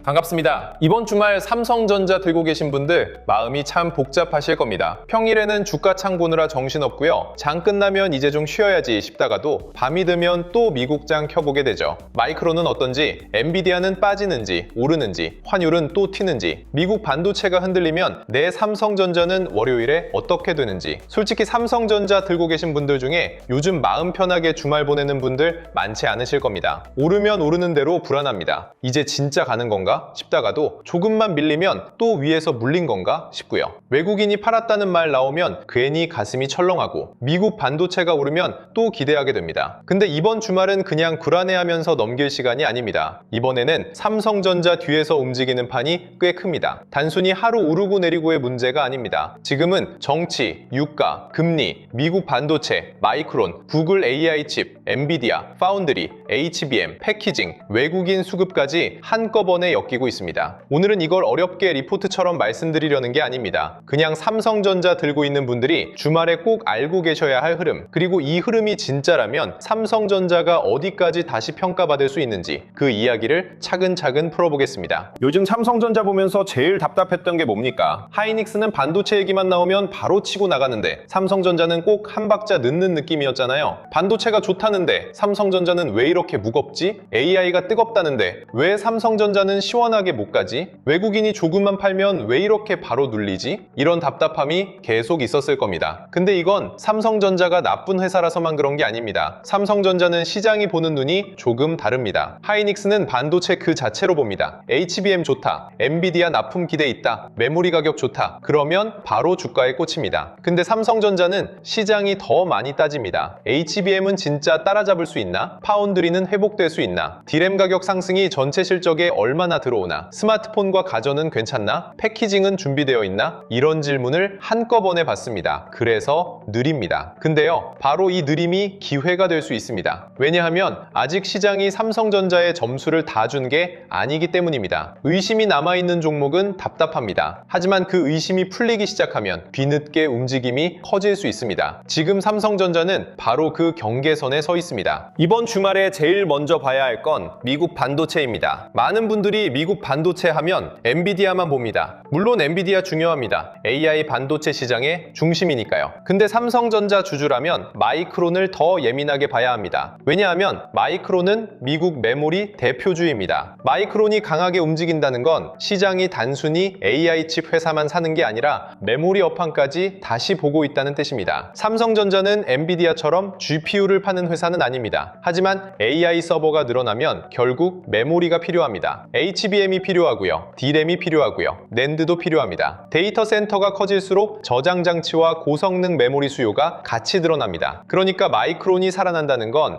반갑습니다. 이번 주말 삼성전자 들고 계신 분들 마음이 참 복잡하실 겁니다. 평일에는 주가 창 보느라 정신없고요. 장 끝나면 이제 좀 쉬어야지 싶다가도 밤이 되면 또 미국장 켜보게 되죠. 마이크론은 어떤지, 엔비디아는 빠지는지 오르는지, 환율은 또 튀는지, 미국 반도체가 흔들리면 내 삼성전자는 월요일에 어떻게 되는지. 솔직히 삼성전자 들고 계신 분들 중에 요즘 마음 편하게 주말 보내는 분들 많지 않으실 겁니다. 오르면 오르는 대로 불안합니다. 이제 진짜 가는 건가 싶다가도 조금만 밀리면 또 위에서 물린 건가 싶고요. 외국인이 팔았다는 말 나오면 괜히 가슴이 철렁하고 미국 반도체가 오르면 또 기대하게 됩니다. 근데 이번 주말은 그냥 불안해하면서 넘길 시간이 아닙니다. 이번에는 삼성전자 뒤에서 움직이는 판이 꽤 큽니다. 단순히 하루 오르고 내리고의 문제가 아닙니다. 지금은 정치, 유가, 금리, 미국 반도체, 마이크론, 구글 AI 칩, 엔비디아, 파운드리, HBM, 패키징, 외국인 수급까지 한꺼번에 엮이고 있습니다. 오늘은 이걸 어렵게 리포트처럼 말씀드리려는 게 아닙니다. 그냥 삼성전자 들고 있는 분들이 주말에 꼭 알고 계셔야 할 흐름, 그리고 이 흐름이 진짜라면 삼성전자가 어디까지 다시 평가받을 수 있는지 그 이야기를 차근차근 풀어보겠습니다. 요즘 삼성전자 보면서 제일 답답했던 게 뭡니까? 하이닉스는 반도체 얘기만 나오면 바로 치고 나가는데 삼성전자는 꼭 한 박자 늦는 느낌이었잖아요. 반도체가 좋다는데 삼성전자는 왜 이렇게 무겁지? AI가 뜨겁다는데 왜 삼성전자는 시원하게 못 가지? 외국인이 조금만 팔면 왜 이렇게 바로 눌리지? 이런 답답함이 계속 있었을 겁니다. 근데 이건 삼성전자가 나쁜 회사라서만 그런 게 아닙니다. 삼성전자는 시장이 보는 눈이 조금 다릅니다. 하이닉스는 반도체 그 자체로 봅니다. HBM 좋다, 엔비디아 납품 기대 있다, 메모리 가격 좋다, 그러면 바로 주가에 꽂힙니다. 근데 삼성전자는 시장이 더 많이 따집니다. HBM은 진짜 따라잡을 수 있나? 파운드리는 회복될 수 있나? D램 가격 상승이 전체 실적에 얼마나 들어오나? 스마트폰과 가전은 괜찮나? 패키징은 준비되어 있나? 이런 질문을 한꺼번에 받습니다. 그래서 느립니다. 근데요, 바로 이 느림이 기회가 될 수 있습니다. 왜냐하면 아직 시장이 삼성전자의 점수를 다 준 게 아니기 때문입니다. 의심이 남아있는 종목은 답답합니다. 하지만 그 의심이 풀리기 시작하면 뒤늦게 움직임이 커질 수 있습니다. 지금 삼성전자는 바로 그 경계선에 서 있습니다. 이번 주말에 제일 먼저 봐야 할 건 미국 반도체입니다. 많은 분들이 미국 반도체 하면 엔비디아만 봅니다. 물론 엔비디아 중요합니다. AI 반도체 시장의 중심이니까요. 근데 삼성전자 주주라면 마이크론을 더 예민하게 봐야 합니다. 왜냐하면 마이크론은 미국 메모리 대표주입니다. 마이크론이 강하게 움직인다는 건 시장이 단순히 AI 칩 회사만 사는 게 아니라 메모리 업황까지 다시 보고 있다는 뜻입니다. 삼성전자는 엔비디아처럼 GPU를 파는 회사는 아닙니다. 하지만 AI 서버가 늘어나면 결국 메모리가 필요합니다. HBM이 필요하고요. D램이 필요하고요. 낸드도 필요합니다. 데이터 센터가 커질수록 저장 장치와 고성능 메모리 수요가 같이 늘어납니다. 그러니까 마이크론이 살아난다는 건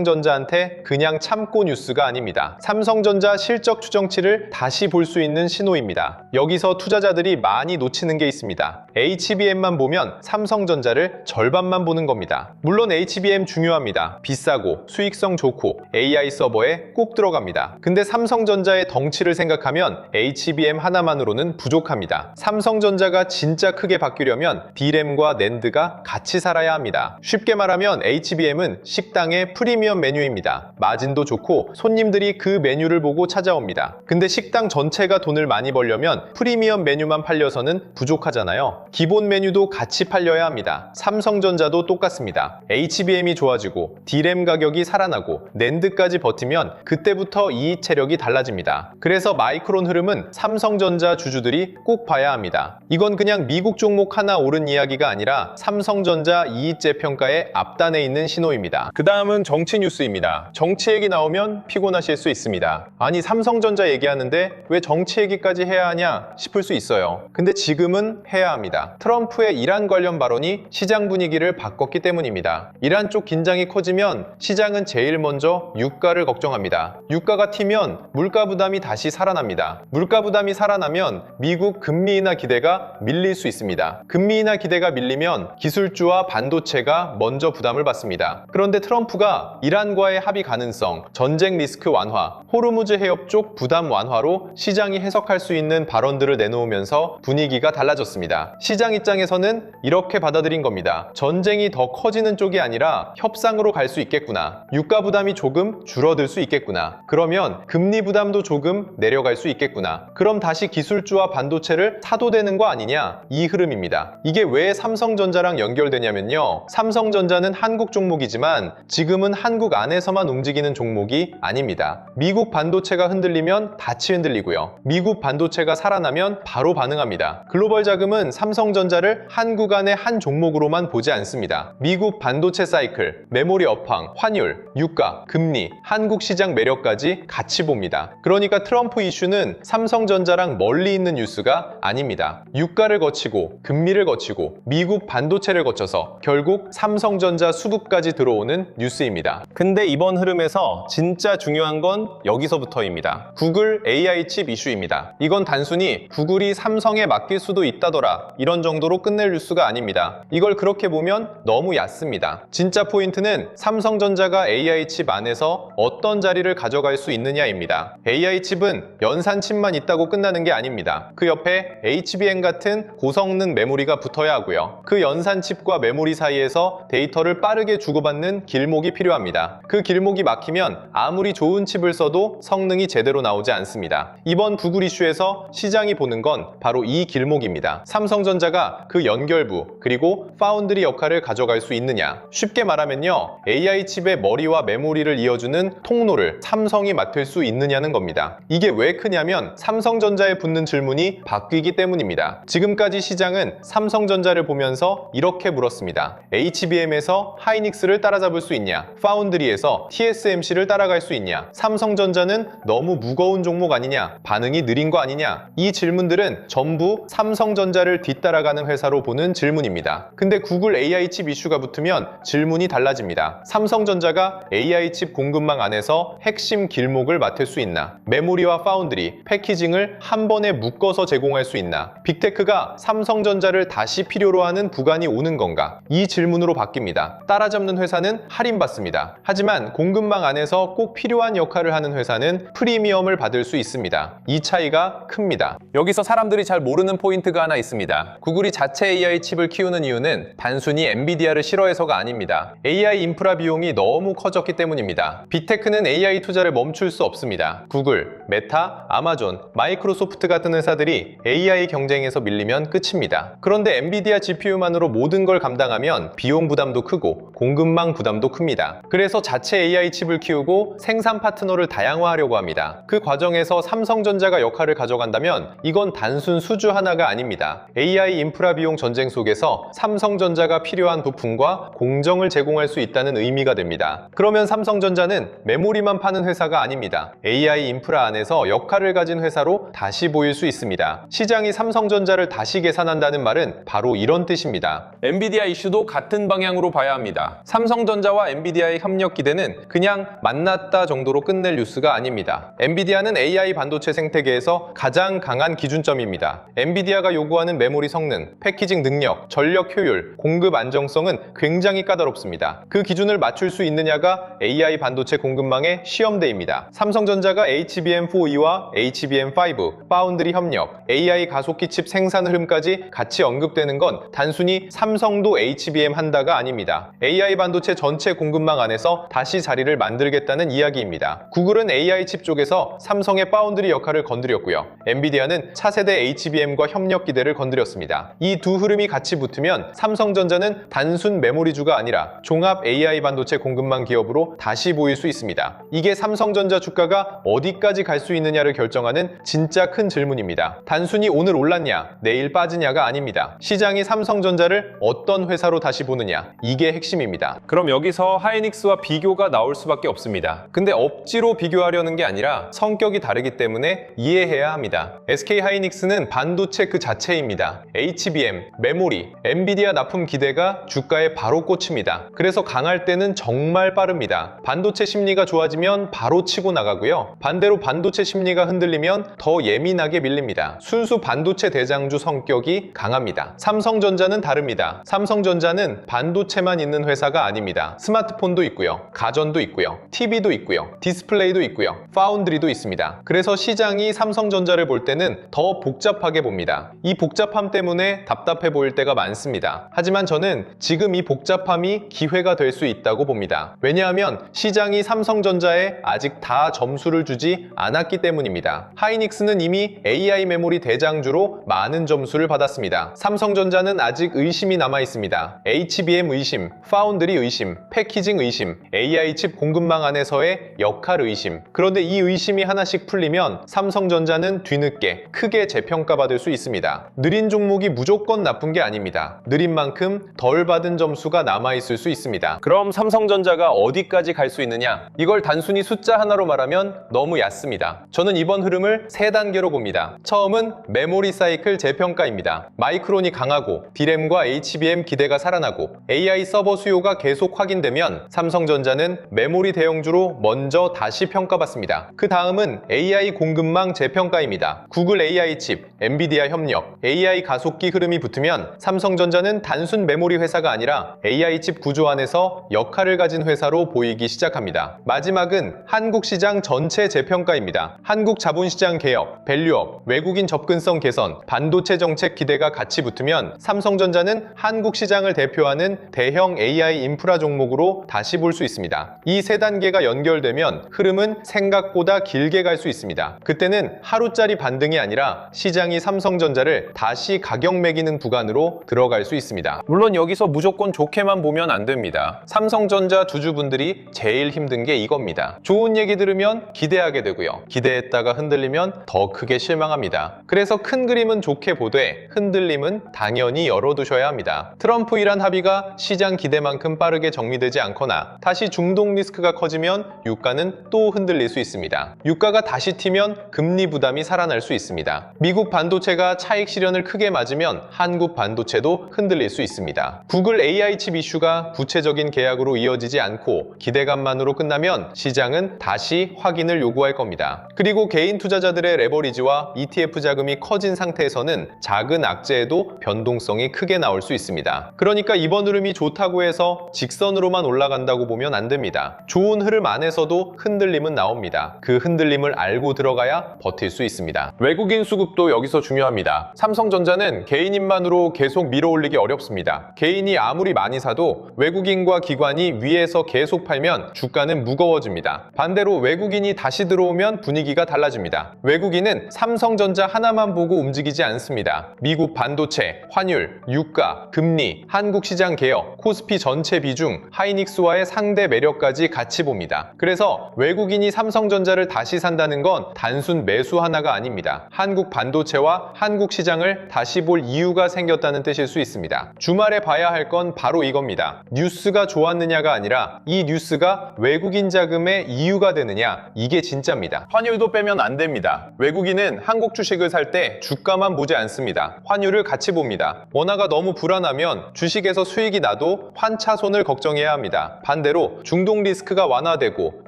삼성전자한테 그냥 참고 뉴스가 아닙니다. 삼성전자 실적 추정치를 다시 볼 수 있는 신호입니다. 여기서 투자자들이 많이 놓치는 게 있습니다. HBM만 보면 삼성전자를 절반만 보는 겁니다. 물론 HBM 중요합니다. 비싸고 수익성 좋고 AI 서버에 꼭 들어갑니다. 근데 삼성전자의 덩치를 생각하면 HBM 하나만으로는 부족합니다. 삼성전자가 진짜 크게 바뀌려면 D램과 낸드가 같이 살아야 합니다. 쉽게 말하면 HBM은 식당의 프리미엄 메뉴입니다. 마진도 좋고 손님들이 그 메뉴를 보고 찾아옵니다. 근데 식당 전체가 돈을 많이 벌려면 프리미엄 메뉴만 팔려서는 부족하잖아요. 기본 메뉴도 같이 팔려야 합니다. 삼성전자도 똑같습니다. HBM이 좋아지고 D램 가격이 살아나고 낸드까지 버티면 그때부터 이익 체력이 달라집니다. 그래서 마이크론 흐름은 삼성전자 주주들이 꼭 봐야 합니다. 이건 그냥 미국 종목 하나 오른 이야기가 아니라 삼성전자 이익재 평가의 앞단에 있는 신호입니다. 그 다음은 정치 뉴스입니다. 정치 얘기 나오면 피곤하실 수 있습니다. 아니 삼성전자 얘기하는데 왜 정치 얘기까지 해야 하냐 싶을 수 있어요. 근데 지금은 해야 합니다. 트럼프의 이란 관련 발언이 시장 분위기를 바꿨기 때문입니다. 이란 쪽 긴장이 커지면 시장은 제일 먼저 유가를 걱정합니다. 유가가 튀면 물가 부담이 다시 살아납니다. 물가 부담이 살아나면 미국 금리 인하 기대가 밀릴 수 있습니다. 금리 인하 기대가 밀리면 기술주와 반도체가 먼저 부담을 받습니다. 그런데 트럼프가 이란과의 합의 가능성, 전쟁 리스크 완화, 호르무즈 해협 쪽 부담 완화로 시장이 해석할 수 있는 발언들을 내놓으면서 분위기가 달라졌습니다. 시장 입장에서는 이렇게 받아들인 겁니다. 전쟁이 더 커지는 쪽이 아니라 협상으로 갈 수 있겠구나. 유가 부담이 조금 줄어들 수 있겠구나. 그러면 금리 부담도 조금 조금 내려갈 수 있겠구나. 그럼 다시 기술주와 반도체를 사도 되는 거 아니냐? 이 흐름입니다. 이게 왜 삼성전자랑 연결되냐면요. 삼성전자는 한국 종목이지만 지금은 한국 안에서만 움직이는 종목이 아닙니다. 미국 반도체가 흔들리면 같이 흔들리고요. 미국 반도체가 살아나면 바로 반응합니다. 글로벌 자금은 삼성전자를 한국 안의 한 종목으로만 보지 않습니다. 미국 반도체 사이클, 메모리 업황, 환율, 유가, 금리, 한국 시장 매력까지 같이 봅니다. 그러니까 트럼프 이슈는 삼성전자랑 멀리 있는 뉴스가 아닙니다. 유가를 거치고 금리를 거치고 미국 반도체를 거쳐서 결국 삼성전자 수급까지 들어오는 뉴스입니다. 근데 이번 흐름에서 진짜 중요한 건 여기서부터입니다. 구글 AI 칩 이슈입니다. 이건 단순히 구글이 삼성에 맡길 수도 있다더라 이런 정도로 끝낼 뉴스가 아닙니다. 이걸 그렇게 보면 너무 얕습니다. 진짜 포인트는 삼성전자가 AI 칩 안에서 어떤 자리를 가져갈 수 있느냐입니다. AI 칩은 연산 칩만 있다고 끝나는 게 아닙니다. 그 옆에 HBM 같은 고성능 메모리가 붙어야 하고요. 그 연산 칩과 메모리 사이에서 데이터를 빠르게 주고받는 길목이 필요합니다. 그 길목이 막히면 아무리 좋은 칩을 써도 성능이 제대로 나오지 않습니다. 이번 구글 이슈에서 시장이 보는 건 바로 이 길목입니다. 삼성전자가 그 연결부 그리고 파운드리 역할을 가져갈 수 있느냐. 쉽게 말하면요. AI 칩의 머리와 메모리를 이어주는 통로를 삼성이 맡을 수 있느냐는 겁니다. 이게 왜 크냐면 삼성전자에 붙는 질문이 바뀌기 때문입니다. 지금까지 시장은 삼성전자를 보면서 이렇게 물었습니다. HBM에서 하이닉스를 따라잡을 수 있냐? 파운드리에서 TSMC를 따라갈 수 있냐? 삼성전자는 너무 무거운 종목 아니냐? 반응이 느린 거 아니냐? 이 질문들은 전부 삼성전자를 뒤따라가는 회사로 보는 질문입니다. 근데 구글 AI 칩 이슈가 붙으면 질문이 달라집니다. 삼성전자가 AI 칩 공급망 안에서 핵심 길목을 맡을 수 있나? 메모리와 파운드리, 패키징을 한 번에 묶어서 제공할 수 있나? 빅테크가 삼성전자를 다시 필요로 하는 구간이 오는 건가? 이 질문으로 바뀝니다. 따라잡는 회사는 할인받습니다. 하지만 공급망 안에서 꼭 필요한 역할을 하는 회사는 프리미엄을 받을 수 있습니다. 이 차이가 큽니다. 여기서 사람들이 잘 모르는 포인트가 하나 있습니다. 구글이 자체 AI 칩을 키우는 이유는 단순히 엔비디아를 싫어해서가 아닙니다. AI 인프라 비용이 너무 커졌기 때문입니다. 빅테크는 AI 투자를 멈출 수 없습니다. 구글, 메타, 아마존, 마이크로소프트 같은 회사들이 AI 경쟁에서 밀리면 끝입니다. 그런데 엔비디아 GPU만으로 모든 걸 감당하면 비용 부담도 크고 공급망 부담도 큽니다. 그래서 자체 AI 칩을 키우고 생산 파트너를 다양화하려고 합니다. 그 과정에서 삼성전자가 역할을 가져간다면 이건 단순 수주 하나가 아닙니다. AI 인프라 비용 전쟁 속에서 삼성전자가 필요한 부품과 공정을 제공할 수 있다는 의미가 됩니다. 그러면 삼성전자는 메모리만 파는 회사가 아닙니다. AI 인프라 안에서 역할을 가진 회사로 다시 보일 수 있습니다. 시장이 삼성전자를 다시 계산한다는 말은 바로 이런 뜻입니다. 엔비디아 이슈도 같은 방향으로 봐야 합니다. 삼성전자와 엔비디아의 협력 기대는 그냥 만났다 정도로 끝낼 뉴스가 아닙니다. 엔비디아는 AI 반도체 생태계에서 가장 강한 기준점입니다. 엔비디아가 요구하는 메모리 성능, 패키징 능력, 전력 효율, 공급 안정성은 굉장히 까다롭습니다. 그 기준을 맞출 수 있느냐가 AI 반도체 공급망의 시험대입니다. 삼성전자가 HBM4E와 HBM5, 파운드리 협력, AI 가속기 칩 생산 흐름까지 같이 언급되는 건 단순히 삼성도 HBM 한다가 아닙니다. AI 반도체 전체 공급망 안에서 다시 자리를 만들겠다는 이야기입니다. 구글은 AI 칩 쪽에서 삼성의 파운드리 역할을 건드렸고요. 엔비디아는 차세대 HBM과 협력 기대를 건드렸습니다. 이 두 흐름이 같이 붙으면 삼성전자는 단순 메모리주가 아니라 종합 AI 반도체 공급망 기업으로 다시 보일 수 있습니다. 이게 삼성전자 주가가 어디까지 갈 수 있느냐를 결정하는 진짜 큰 질문입니다. 단순히 오늘 올랐냐, 내일 빠지냐가 아닙니다. 시장이 삼성전자를 어떤 회사로 다시 보느냐, 이게 핵심입니다. 그럼 여기서 하이닉스와 비교가 나올 수밖에 없습니다. 근데 억지로 비교하려는 게 아니라 성격이 다르기 때문에 이해해야 합니다. SK 하이닉스는 반도체 그 자체입니다. HBM, 메모리, 엔비디아 납품 기대가 주가에 바로 꽂힙니다. 그래서 강할 때는 정말 빠릅니다. 반도체 심리가 좋아지면 바로 치고 나가고요. 반대로 반도체 심리가 흔들리면 더 예민하게 밀립니다. 순수 반도체 대장주 성격이 강합니다. 삼성전자는 다릅니다. 삼성전자는 반도체만 있는 회사가 아닙니다. 스마트폰도 있고요. 가전도 있고요. TV도 있고요. 디스플레이도 있고요. 파운드리도 있습니다. 그래서 시장이 삼성전자를 볼 때는 더 복잡하게 봅니다. 이 복잡함 때문에 답답해 보일 때가 많습니다. 하지만 저는 지금 이 복잡함이 기회가 될 수 있다고 봅니다. 왜냐하면 시장이 삼성전자에 아직 다 점수를 주지 않았기 때문입니다. 하이닉스는 이미 AI 메모리 대장주로 많은 점수를 받았습니다. 삼성전자는 아직 의심이 남아 있습니다. HBM 의심, 파운드리 의심, 패키징 의심, AI 칩 공급망 안에서의 역할 의심. 그런데 이 의심이 하나씩 풀리면 삼성전자는 뒤늦게 크게 재평가받을 수 있습니다. 느린 종목이 무조건 나쁜 게 아닙니다. 느린 만큼 덜 받은 점수가 남아있을 수 있습니다. 그럼 삼성전자가 어디까지 갈 수 있느냐? 이걸 단순히 숫자 하나로 말하면 너무 얕습니다. 저는 이번 흐름을 3단계로 봅니다. 처음은 메모리 사이클 재평가입니다. 마이크론이 강하고 D램과 HBM 기대가 살아나고 AI 서버 수요가 계속 확인되면 삼성전자는 메모리 대형주로 먼저 다시 평가받습니다. 그 다음은 AI 공급망 재평가입니다. 구글 AI 칩, 엔비디아 협력, AI 가속기 흐름이 붙으면 삼성전자는 단순 메모리 회사가 아니라 AI 칩 구조 안에서 역할을 가진 회사로 보이기 시작합니다. 마지막은 한국 시장 전체 재평가입니다. 한국 자본시장 개혁, 밸류업, 외국인 접근성 개선, 반도체 정책 기대가 같이 붙으면 삼성전자는 한국 시장을 대표하는 대형 AI 인프라 종목으로 다시 볼 수 있습니다. 이 3단계가 연결되면 흐름은 생각보다 길게 갈 수 있습니다. 그때는 하루짜리 반등이 아니라 시장이 삼성전자를 다시 가격 매기는 구간으로 들어갈 수 있습니다. 물론 여기서 무조건 좋게만 보면 안 됩니다. 삼성전자 주주분들이 제일 힘든 게 이겁니다. 좋은 얘기 들으면 기대하게 되고요. 기대했다가 흔들리면 더 크게 실망합니다. 그래서 큰 그림은 좋게 보되 흔들림은 당연히 열어두셔야 합니다. 트럼프 이란 합의가 시장 기대만큼 빠르게 정리되지 않거나 다시 중동 리스크가 커지면 유가는 또 흔들릴 수 있습니다. 유가가 다시 튀면 금리 부담이 살아날 수 있습니다. 미국 반도체가 차익 실현을 크게 맞으면 한국 반도체도 흔들릴 수 있습니다. 구글 AI 칩 이슈가 구체적인 계약으로 이어지지 않고 기대감만으로 끝나면 시장은 다시 확인을 요구할 겁니다. 그리고 개인 투자자들의 레버리지와 ETF 자금이 커진 상태에서는 작은 악재에도 변동성이 크게 나올 수 있습니다. 그러니까 이번 흐름이 좋다고 해서 직선으로만 올라간다고 보면 안 됩니다. 좋은 흐름 안에서도 흔들림은 나옵니다. 그 흔들림을 알고 들어가야 버틸 수 있습니다. 외국인 수급도 여기서 중요합니다. 삼성전자는 개인인만으로 계속 밀어올리기 어렵습니다. 개인이 아무리 많이 사도 외국인과 기관이 위에서 계속 팔면 주가는 무거워집니다. 반대로 외국인이 다시 들어오면 분위기가 달라집니다. 외국인은 삼성전자 하나만 보고 움직이지 않습니다. 미국 반도체, 환율, 유가, 금리, 한국 시장 개혁, 코스피 전체 비중, 하이닉스와의 상대 매력까지 같이 봅니다. 그래서 외국인이 삼성전자를 다시 산다는 건 단순 매수 하나가 아닙니다. 한국 반도체와 한국 시장을 다시 볼 이유가 생겼다는 뜻일 수 있습니다. 주말에 봐야 할 건 바로 이겁니다. 뉴스가 좋았느냐가 아니라 이 뉴스가 외국인 자금의 이유가 되느냐, 이게 진짜입니다. 환율도 빼면 안 됩니다. 외국인은 한국 주식을 살 때 주가만 보지 않습니다. 환율을 같이 봅니다. 원화가 너무 불안하면 주식에서 수익이 나도 환차손을 걱정해야 합니다. 반대로 중동 리스크가 완화되고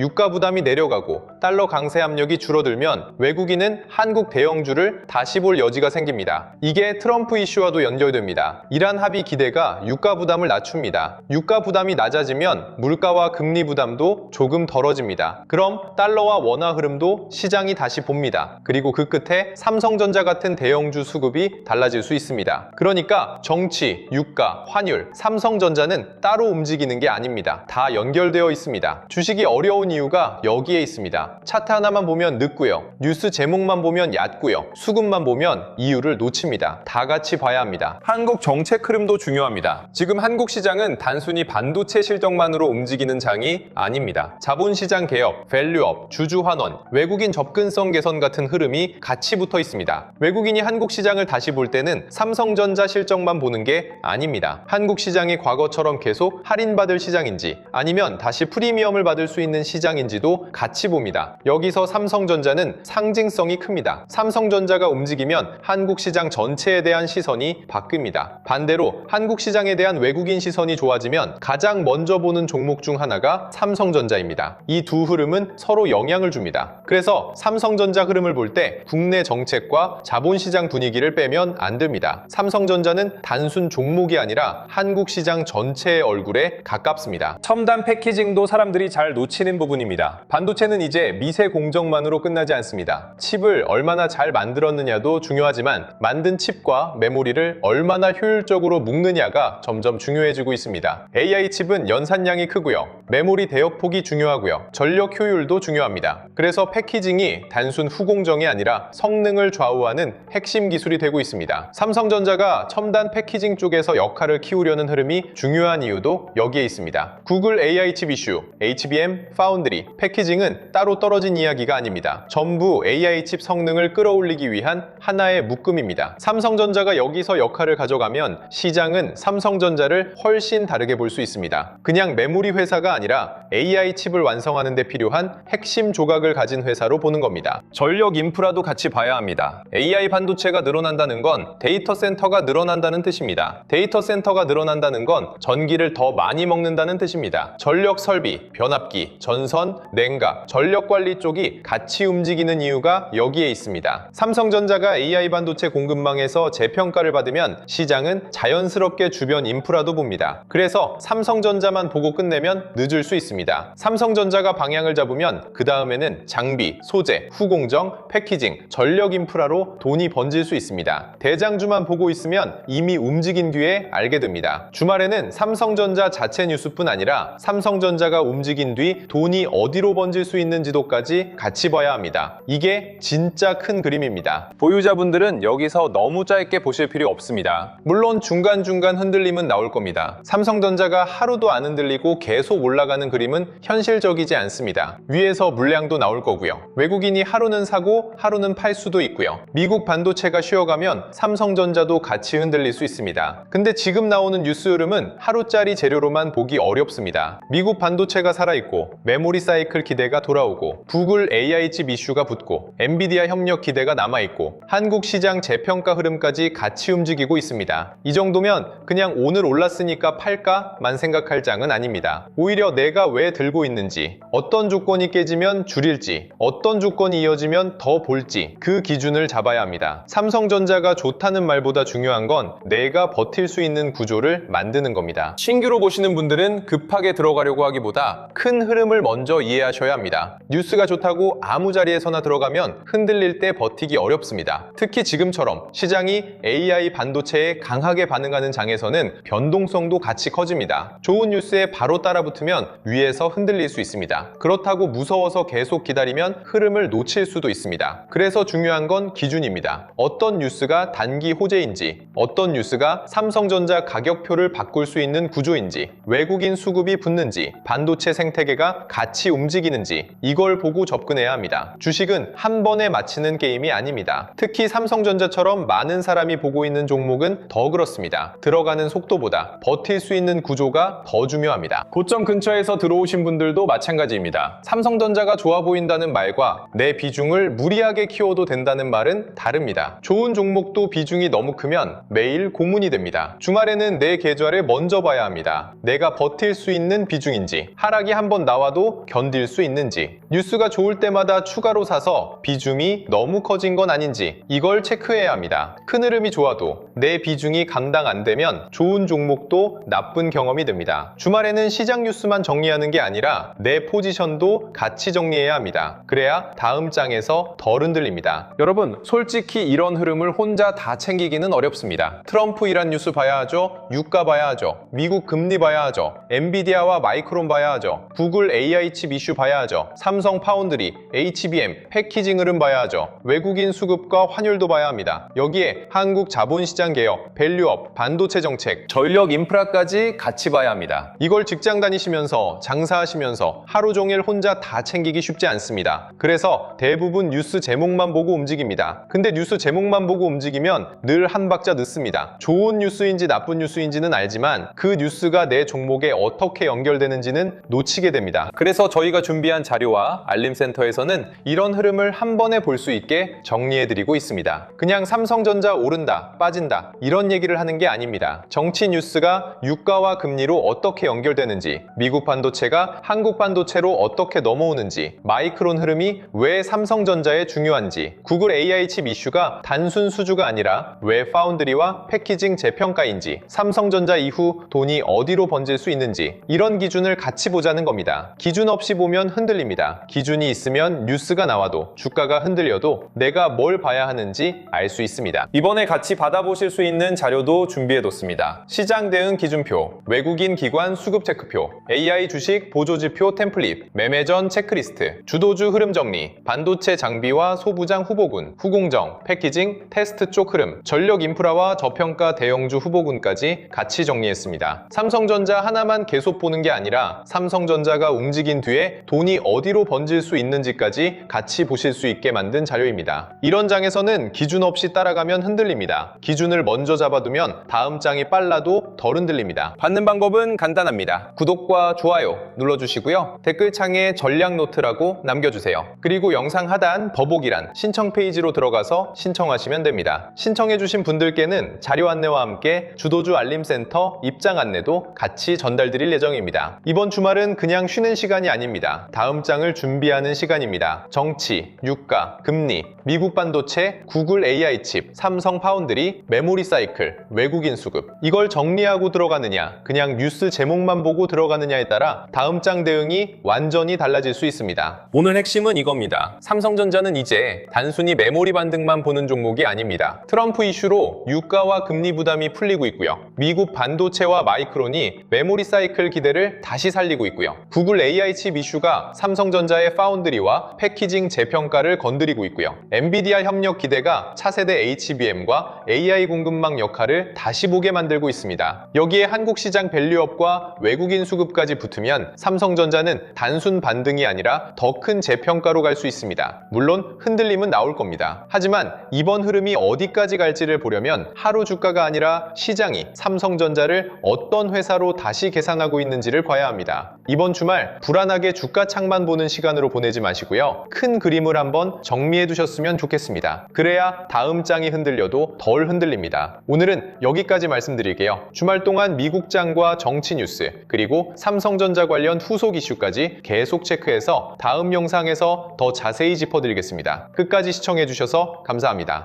유가 부담이 내려가고 달러 강세 압력이 줄어들면 외국인은 한국 대형주를 다시 볼 여지가 생깁니다. 이게 트럼프 이슈와도 연결됩니다. 이란 합의 기대가 유가 부담을 낮춥니다. 유가 부담이 낮아지면 물가와 금리 부담도 조금 덜어집니다. 그럼 달러와 원화 흐름도 시장이 다시 봅니다. 그리고 그 끝에 삼성전자 같은 대형주 수급이 달라질 수 있습니다. 그러니까 정치, 유가, 환율, 삼성전자는 따로 움직이는 게 아닙니다. 다 연결되어 있습니다. 주식이 어려운 이유가 여기에 있습니다. 차트 하나만 보면 늦고요. 뉴스 제목만 보면 얕고요. 수급만 보면 이유를 놓칩니다. 다 같이 봐야 합니다. 한국 정책 흐름도 중요합니다. 지금 한국 시장은 단순히 반도체 실적만으로 움직이는 장이 아닙니다. 자본시장 개혁, 밸류업, 주주 환원, 외국인 접근성 개선 같은 흐름이 같이 붙어 있습니다. 외국인이 한국 시장을 다시 볼 때는 삼성전자 실적만 보는 게 아닙니다. 한국 시장이 과거처럼 계속 할인받을 시장인지 아니면 다시 프리미엄을 받을 수 있는 시장인지도 같이 봅니다. 여기서 삼성전자는 상징성이 큽니다. 삼성전자가 움직이면 한국 시장 전체에 대한 시선이 바뀝니다. 반대로 한국 시장에 대한 외국인 시선이 좋아지면 가장 먼저 보는 종목 중 하나가 삼성전자입니다. 이 두 흐름은 서로 영향을 줍니다. 그래서 삼성전자 흐름을 볼 때 국내 정책과 자본시장 분위기를 빼면 안 됩니다. 삼성전자는 단순 종목이 아니라 한국 시장 전체의 얼굴에 가깝습니다. 첨단 패키징도 사람들이 잘 놓치는 부분입니다. 반도체는 이제 미세 공정만으로 끝나지 않습니다. 칩을 얼마나 잘 만들었느냐도 중요하지만 만든 칩과 메모리를 얼마나 효율적으로 묶느냐가 점점 중요해지고 있습니다. AI 칩은 연산량이 크고요. 메모리 대역폭이 중요하고요. 전력 효율도 중요합니다. 그래서 그래서 패키징이 단순 후공정이 아니라 성능을 좌우하는 핵심 기술이 되고 있습니다. 삼성전자가 첨단 패키징 쪽에서 역할을 키우려는 흐름이 중요한 이유도 여기에 있습니다. 구글 AI 칩 이슈, HBM, 파운드리, 패키징은 따로 떨어진 이야기가 아닙니다. 전부 AI 칩 성능을 끌어올리기 위한 하나의 묶음입니다. 삼성전자가 여기서 역할을 가져가면 시장은 삼성전자를 훨씬 다르게 볼 수 있습니다. 그냥 메모리 회사가 아니라 AI 칩을 완성하는 데 필요한 핵심 조각을 가진 회사로 보는 겁니다. 전력 인프라도 같이 봐야 합니다. AI 반도체가 늘어난다는 건 데이터 센터가 늘어난다는 뜻입니다. 데이터 센터가 늘어난다는 건 전기를 더 많이 먹는다는 뜻입니다. 전력 설비, 변압기, 전선, 냉각, 전력 관리 쪽이 같이 움직이는 이유가 여기에 있습니다. 삼성전자가 AI 반도체 공급망에서 재평가를 받으면 시장은 자연스럽게 주변 인프라도 봅니다. 그래서 삼성전자만 보고 끝내면 늦을 수 있습니다. 삼성전자가 방향을 잡으면 그 다음에는 장비, 소재, 후공정, 패키징, 전력 인프라로 돈이 번질 수 있습니다. 대장주만 보고 있으면 이미 움직인 뒤에 알게 됩니다. 주말에는 삼성전자 자체 뉴스뿐 아니라 삼성전자가 움직인 뒤 돈이 어디로 번질 수 있는지도까지 같이 봐야 합니다. 이게 진짜 큰 그림입니다. 보유자분들은 여기서 너무 짧게 보실 필요 없습니다. 물론 중간중간 흔들림은 나올 겁니다. 삼성전자가 하루도 안 흔들리고 계속 올라가는 그림은 현실적이지 않습니다. 위에서 물량도 나올 거고요. 외국인이 하루는 사고 하루는 팔 수도 있고요. 미국 반도체가 쉬어가면 삼성전자도 같이 흔들릴 수 있습니다. 근데 지금 나오는 뉴스 흐름은 하루짜리 재료로만 보기 어렵습니다. 미국 반도체가 살아있고 메모리 사이클 기대가 돌아오고 구글 AI 칩 이슈가 붙고 엔비디아 협력 기대가 남아있고 한국 시장 재평가 흐름까지 같이 움직이고 있습니다. 이 정도면 그냥 오늘 올랐으니까 팔까만 생각할 장은 아닙니다. 오히려 내가 왜 들고 있는지, 어떤 조건이 깨지면 줄일지, 어떤 조건이 이어지면 더 볼지 그 기준을 잡아야 합니다. 삼성전자가 좋다는 말보다 중요한 건 내가 버틸 수 있는 구조를 만드는 겁니다. 신규로 보시는 분들은 급하게 들어가려고 하기보다 큰 흐름을 먼저 이해하셔야 합니다. 뉴스가 좋다고 아무 자리에서나 들어가면 흔들릴 때 버티기 어렵습니다. 특히 지금처럼 시장이 AI 반도체에 강하게 반응하는 장에서는 변동성도 같이 커집니다. 좋은 뉴스에 바로 따라붙으면 위에서 흔들릴 수 있습니다. 그렇다고 무서워서 계속 기다리면 흐름을 놓칠 수도 있습니다. 그래서 중요한 건 기준입니다. 어떤 뉴스가 단기 호재인지, 어떤 뉴스가 삼성전자 가격표를 바꿀 수 있는 구조인지, 외국인 수급이 붙는지, 반도체 생태계가 같이 움직이는지 이걸 보고 접근해야 합니다. 주식은 한 번에 맞히는 게임이 아닙니다. 특히 삼성전자처럼 많은 사람이 보고 있는 종목은 더 그렇습니다. 들어가는 속도보다 버틸 수 있는 구조가 더 중요합니다. 고점 근처에서 들어오신 분들도 마찬가지입니다. 삼성전자가 좋아 보인다는 말과 내 비중을 무리하게 키워도 된다는 말은 다릅니다. 좋은 종목도 비중이 너무 크면 매일 고문이 됩니다. 주말에는 내 계좌를 먼저 봐야 합니다. 내가 버틸 수 있는 비중인지, 하락이 한번 나와도 견딜 수 있는지, 뉴스가 좋을 때마다 추가로 사서 비중이 너무 커진 건 아닌지 이걸 체크해야 합니다. 큰 흐름이 좋아도 내 비중이 감당 안 되면 좋은 종목도 나쁜 경험이 됩니다. 주말에는 시장 뉴스만 정리하는 게 아니라 내 포지션도 같이 정리해야 합니다. 그래야 다음 장에서 덜 흔들립니다. 여러분, 솔직히 이런 흐름을 혼자 다 챙기기는 어렵습니다. 트럼프 이란 뉴스 봐야 하죠. 유가 봐야 하죠. 미국 금리 봐야 하죠. 엔비디아와 마이크론 봐야 하죠. 구글 AI 칩 이슈 봐야 하죠. 삼성 파운드리, HBM, 패키징 흐름 봐야 하죠. 외국인 수급과 환율도 봐야 합니다. 여기에 한국 자본시장 개혁, 밸류업, 반도체 정책, 전력 인프라까지 같이 봐야 합니다. 이걸 직장 다니시면서 장사하시면서 하루 종일 혼자 다 챙기기 쉽지 않습니다. 그래서 대부분 뉴스 제목만 보고 움직입니다. 근데 뉴스 제목만 보고 움직이면 늘 한 박자 늦습니다. 좋은 뉴스인지 나쁜 뉴스인지는 알지만 그 뉴스가 내 종목에 어떻게 연결되는지는 놓치게 됩니다. 그래서 저희가 준비한 자료와 알림센터에서는 이런 흐름을 한 번에 볼 수 있게 정리해드리고 있습니다. 그냥 삼성전자 오른다, 빠진다 이런 얘기를 하는 게 아닙니다. 정치 뉴스가 유가와 금리로 어떻게 연결되는지, 미국 반도체가 한국 반도체로 어떻게 넘어오는지, 마이크론 흐름이 왜 삼성전자에 중요한지, 구글 AI 칩 이슈가 단순 수주가 아니라 왜 파운드리와 패키징 재평가인지, 삼성전자 이후 돈이 어디로 번질 수 있는지 이런 기준을 같이 보자는 겁니다. 기준 없이 보면 흔들립니다. 기준이 있으면 뉴스가 나와도 주가가 흔들려도 내가 뭘 봐야 하는지 알 수 있습니다. 이번에 같이 받아보실 수 있는 자료도 준비해뒀습니다. 시장 대응 기준표, 외국인 기관 수급 체크표, AI 주식 보조지표 템플릿, 매매 전 체크리스트, 주도주 흐름 정리, 반도체 장비와 소부장 후보군, 후공정, 패키징, 테스트 쪽 흐름, 전력 인프라와 저평가 대형주 후보군까지 같이 정리했습니다. 삼성전자 하나만 계속 보는 게 아니라 삼성전자가 움직인 뒤에 돈이 어디로 번질 수 있는지까지 같이 보실 수 있게 만든 자료입니다. 이런 장에서는 기준 없이 따라가면 흔들립니다. 기준을 먼저 잡아두면 다음 장이 빨라도 덜 흔들립니다. 받는 방법은 간단합니다. 구독과 좋아요 눌러주시고요. 댓글창에 전략 노트라고 남겨주세요. 그리고 영상 하단 더보기란 신청 페이지로 들어가서 신청하시면 됩니다. 신청해주신 분들께는 자료 안내와 함께 주도주 알림센터 입장 안내도 같이 전달드릴 예정입니다. 이번 주말은 그냥 쉬는 시간이 아닙니다. 다음 장을 준비하는 시간입니다. 정치, 유가, 금리, 미국 반도체, 구글 AI 칩, 삼성 파운드리, 메모리 사이클, 외국인 수급. 이걸 정리하고 들어가느냐, 그냥 뉴스 제목만 보고 들어가느냐에 따라 다음 장 대응이 완전히 달라질 수 있습니다. 오늘 핵심은 이겁니다. 삼성전자는 이제 단순히 메모리 반등만 보는 종목이 아닙니다. 트럼프 이슈로 유가와 금리 부담이 풀리고 있고요. 미국 반도체와 마이크론이 메모리 사이클 기대를 다시 살리고 있고요. 구글 AI 칩 이슈가 삼성전자의 파운드리와 패키징 재평가를 건드리고 있고요. 엔비디아 협력 기대가 차세대 HBM과 AI 공급망 역할을 다시 보게 만들고 있습니다. 여기에 한국 시장 밸류업과 외국인 수급까지 붙으면 삼성전자는 단순 반등이 아니라 더 큰 재평가로 갈 수 있습니다. 물론 흔들림은 나올 겁니다. 하지만 이번 흐름이 어디까지 갈지를 보려면 하루 주가가 아니라 시장이 삼성전자를 어떤 회사로 다시 계산하고 있는지를 봐야 합니다. 이번 주말 불안하게 주가 창만 보는 시간으로 보내지 마시고요. 큰 그림을 한번 정리해 두셨으면 좋겠습니다. 그래야 다음 장이 흔들려도 덜 흔들립니다. 오늘은 여기까지 말씀드릴게요. 주말 동안 미국 장과 정치 뉴스, 그리고 삼성전자 관련 후속 이슈까지 계속 체크해서 다음 영상에서 더 자세히 짚어드리겠습니다. 끝까지 시청해 주셔서 감사합니다.